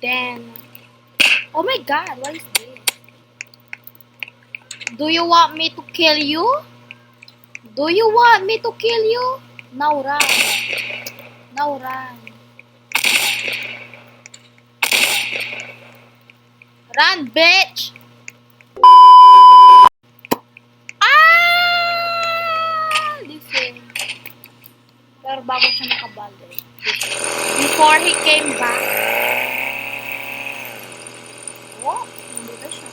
then, oh my god, what is this? Do you want me to kill you? Do you want me to kill you? Now run. Now run. Run, bitch! Ah! Listen. Pero bago siya nakabalik. Before he came back. Whoop! Nandito siya.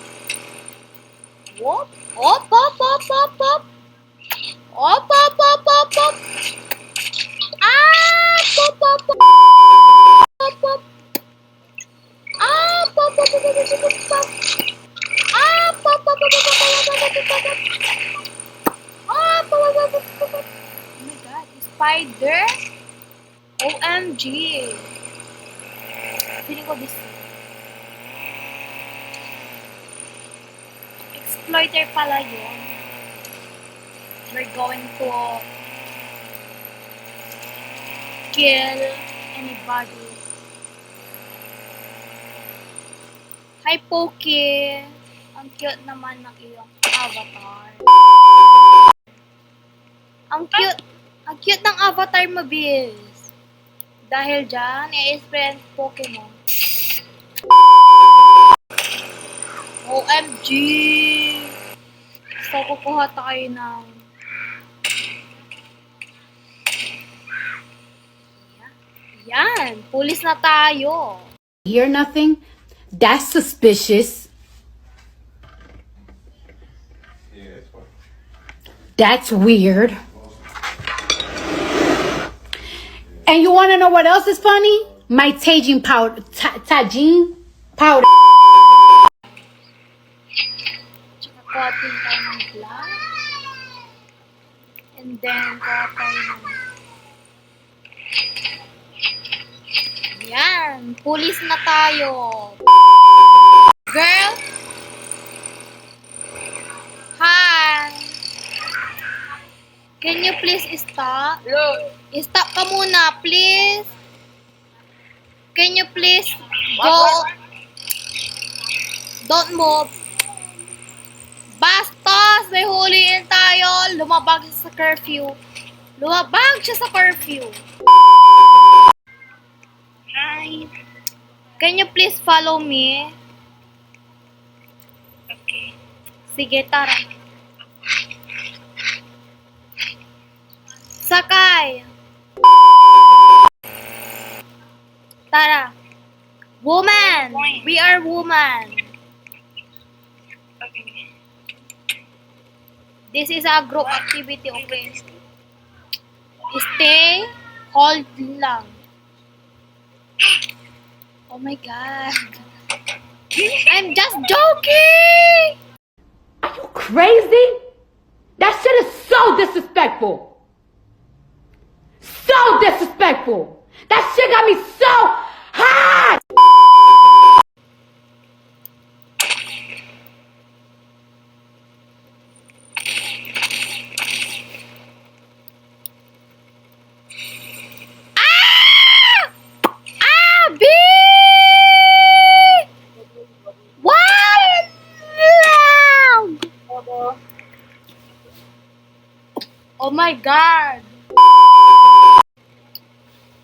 Whoop! Op, op, op, op, op! Op, op, op, op, op! Ah! Op, op, op, op, op! Ah! Op, op, op, op, op, op, op! Ah! Op, op, op, op, op, op, op, op, op! Ah! Op, op, op, op, op, op! Oh my god, spider! OMG! Feeling ko this exploiter pala yun. We're going to kill anybody. Hi, Poki! Ang cute naman ng iyong avatar. Ang cute ng avatar mo, Biz. Dahil dyan, i-experience Pokemon. OMG! So, kukuha tayo ng yan, pulis na tayo. Hear nothing? That's suspicious. That's weird. And you want to know what else is funny? My Tajin powder, Tajin powder. Tsaka kuha din tayo ng glass. And then, kuha tayo ng yan, pulis na tayo. Girl? Hi! Can you please stop? Stop ka muna, please. Can you please go? Don't move. Bastos! May huliin tayo. Lumabag siya sa curfew. Lumabag siya sa curfew. Hi. Can you please follow me? Okay. Sige, tara. Sakay. Tara. Woman. We are woman. Okay. This is a group activity, okay? Stay. Hold lang. Oh my god. I'm just joking! Are you crazy? That shit is so disrespectful. So disrespectful. That shit got me so hot. Oh my god!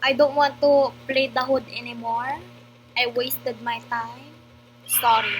I don't want to play the hood anymore. I wasted my time. Sorry.